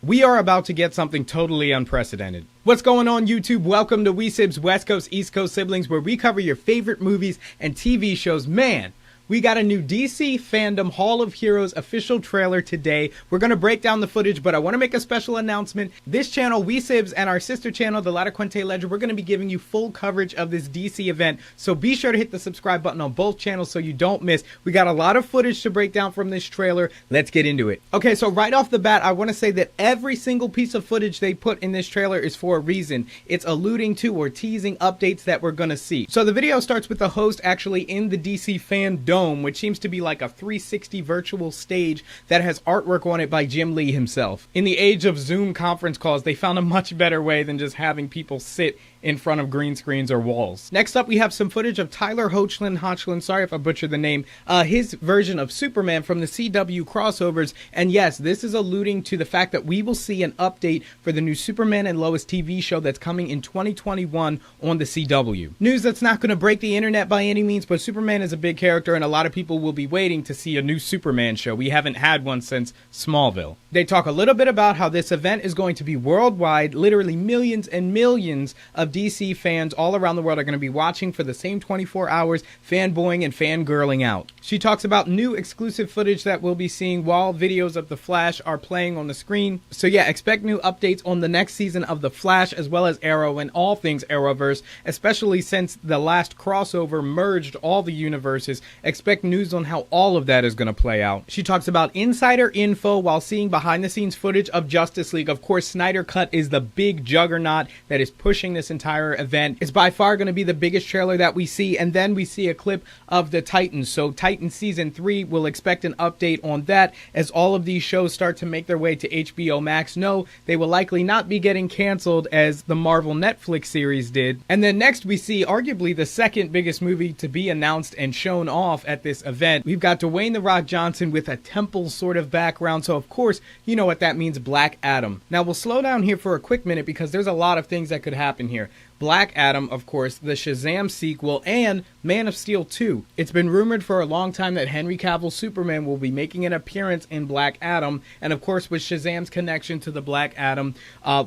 We are about to get something totally unprecedented. What's going on, YouTube? Welcome to WeSibs West Coast East Coast Siblings, where we cover your favorite movies and TV shows. Man, we got a new DC FanDome Hall of Heroes official trailer today. We're going to break down the footage, but I want to make a special announcement. This channel, WeSibs, and our sister channel, the La Quinte Ledger, we're going to be giving you full coverage of this DC event. So be sure to hit the subscribe button on both channels so you don't miss. We got a lot of footage to break down from this trailer. Let's get into it. Okay, so right off the bat, I want to say that every single piece of footage they put in this trailer is for a reason. It's alluding to or teasing updates that we're going to see. So the video starts with the host actually in the DC FanDome, which seems to be like a 360 virtual stage that has artwork on it by Jim Lee himself. In the age of Zoom conference calls, they found a much better way than just having people sit in front of green screens or walls. Next up, we have some footage of Tyler Hoechlin, sorry if I butchered the name, his version of Superman from the CW crossovers. And yes, this is alluding to the fact that we will see an update for the new Superman and Lois TV show that's coming in 2021 on the CW. News that's not going to break the internet by any means, but Superman is a big character and a lot of people will be waiting to see a new Superman show. We haven't had one since Smallville. They talk a little bit about how this event is going to be worldwide. Literally millions and millions of DC fans all around the world are going to be watching for the same 24 hours, fanboying and fangirling out. She talks about new exclusive footage that we'll be seeing while videos of The Flash are playing on the screen. So yeah, expect new updates on the next season of The Flash as well as Arrow and all things Arrowverse, especially since the last crossover merged all the universes. Expect news on how all of that is going to play out. She talks about insider info while seeing behind the scenes footage of Justice League. Of course, Snyder Cut is the big juggernaut that is pushing this entire event. It's by far going to be the biggest trailer that we see, and then we see a clip of the Titans. So Titans season 3, we'll expect an update on that as all of these shows start to make their way to HBO Max. No, they will likely not be getting canceled as the Marvel Netflix series did. And then next we see arguably the second biggest movie to be announced and shown off at this event. We've got Dwayne "The Rock" Johnson with a temple sort of background, so of course you know what that means, Black Adam. Now we'll slow down here for a quick minute because there's a lot of things that could happen here. Black Adam, of course, the Shazam sequel, and Man of Steel 2. It's been rumored for a long time that Henry Cavill's Superman will be making an appearance in Black Adam, and of course with Shazam's connection to the Black Adam,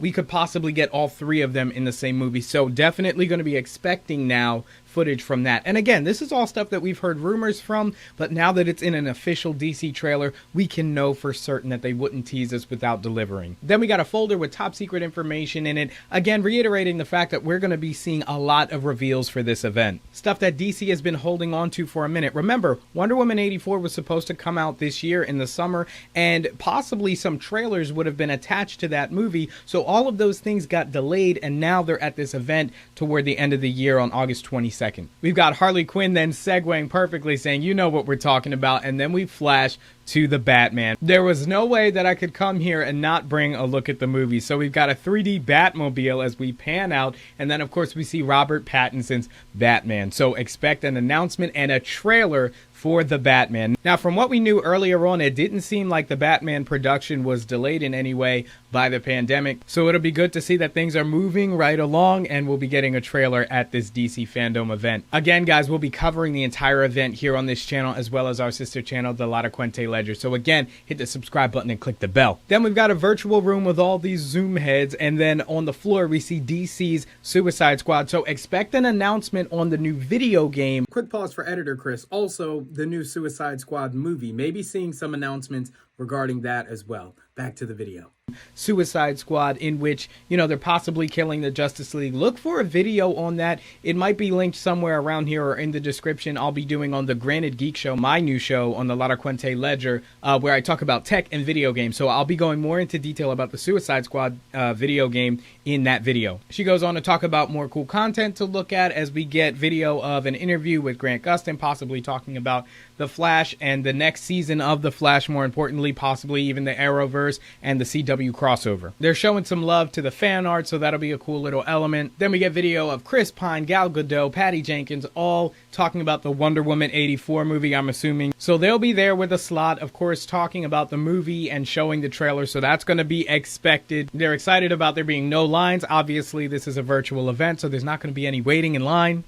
we could possibly get all three of them in the same movie. So definitely going to be expecting now footage from that. And again, this is all stuff that we've heard rumors from, but now that it's in an official DC trailer, we can know for certain that they wouldn't tease us without delivering. Then we got a folder with top secret information in it, again reiterating the fact that we're going to be seeing a lot of reveals for this event. Stuff that DC has been holding on to for a minute. Remember, Wonder Woman 84 was supposed to come out this year in the summer, and possibly some trailers would have been attached to that movie, so all of those things got delayed, and now they're at this event toward the end of the year on August 22nd. We've got Harley Quinn then segueing perfectly saying, you know what we're talking about, and then we flash to the Batman. There was no way that I could come here and not bring a look at the movie. So we've got a 3D Batmobile as we pan out, and then of course we see Robert Pattinson's Batman. So expect an announcement and a trailer for the Batman. Now, from what we knew earlier on, it didn't seem like the Batman production was delayed in any way by the pandemic. So it'll be good to see that things are moving right along, and we'll be getting a trailer at this DC FanDome event. Again, guys, we'll be covering the entire event here on this channel as well as our sister channel, the La Quinte Ledger. So again, hit the subscribe button and click the bell. Then we've got a virtual room with all these Zoom heads, and then on the floor we see DC's Suicide Squad. So expect an announcement on the new video game. Quick pause for editor Chris. Also, the new Suicide Squad movie. Maybe seeing some announcements regarding that as well. Back to the video. Suicide Squad, in which, you know, they're possibly killing the Justice League. Look for a video on that. It might be linked somewhere around here or in the description. I'll be doing on the Granted Geek Show, my new show on the La Quinte Ledger, where I talk about tech and video games. So I'll be going more into detail about the Suicide Squad video game in that video. She goes on to talk about more cool content to look at as we get video of an interview with Grant Gustin, possibly talking about The Flash and the next season of The Flash, more importantly, possibly even the Arrowverse and the CW crossover. They're showing some love to the fan art, so that'll be a cool little element. Then we get video of Chris Pine, Gal Gadot, Patty Jenkins, all talking about the Wonder Woman 84 movie, I'm assuming. So they'll be there with a slot, of course, talking about the movie and showing the trailer, so that's going to be expected. They're excited about there being no lines. Obviously, this is a virtual event, so there's not going to be any waiting in line.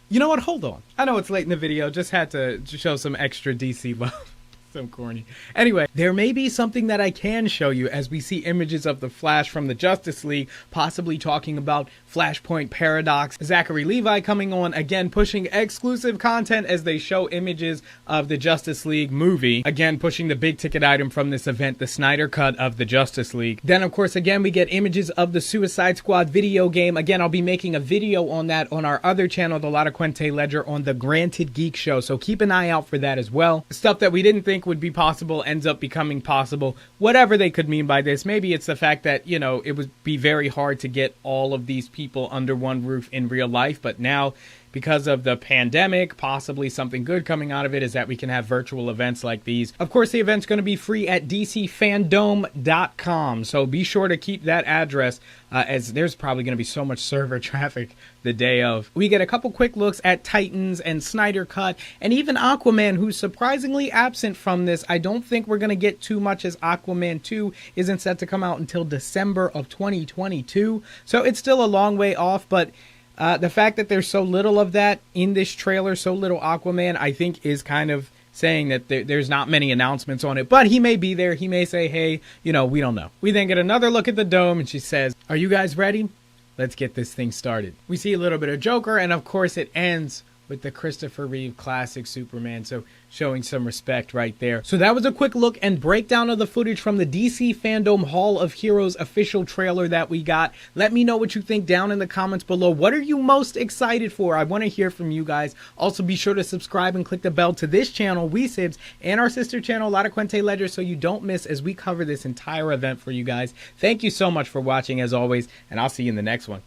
You know what? Hold on. I know it's late in the video. Just had to show some extra DC love. So corny. Anyway, there may be something that I can show you as we see images of the Flash from the Justice League, possibly talking about Flashpoint Paradox. Zachary Levi coming on, again pushing exclusive content as they show images of the Justice League movie. Again, pushing the big ticket item from this event, the Snyder Cut of the Justice League. Then, of course, again, we get images of the Suicide Squad video game. Again, I'll be making a video on that on our other channel, the Lotta Quente Ledger, on the Granted Geek Show, so keep an eye out for that as well. Stuff that we didn't think would be possible ends up becoming possible. Whatever they could mean by this, maybe it's the fact that, you know, it would be very hard to get all of these people under one roof in real life, but now, because of the pandemic, possibly something good coming out of it is that we can have virtual events like these. Of course, the event's going to be free at dcfandome.com, so be sure to keep that address as there's probably going to be so much server traffic the day of. We get a couple quick looks at Titans and Snyder Cut, and even Aquaman, who's surprisingly absent from this. I don't think we're going to get too much, as Aquaman 2 isn't set to come out until December of 2022, so it's still a long way off, but the fact that there's so little of that in this trailer, so little Aquaman, I think is kind of saying that there's not many announcements on it. But he may be there. He may say, hey, you know, we don't know. We then get another look at the dome, and she says, are you guys ready? Let's get this thing started. We see a little bit of Joker, and of course it ends with the Christopher Reeve classic Superman, so showing some respect right there. So that was a quick look and breakdown of the footage from the DC Fandome Hall of Heroes official trailer that we got. Let me know what you think down in the comments below. What are you most excited for? I want to hear from you guys. Also, be sure to subscribe and click the bell to this channel, WeSibs, and our sister channel, Lotta Quente Ledger, so you don't miss as we cover this entire event for you guys. Thank you so much for watching, as always, and I'll see you in the next one.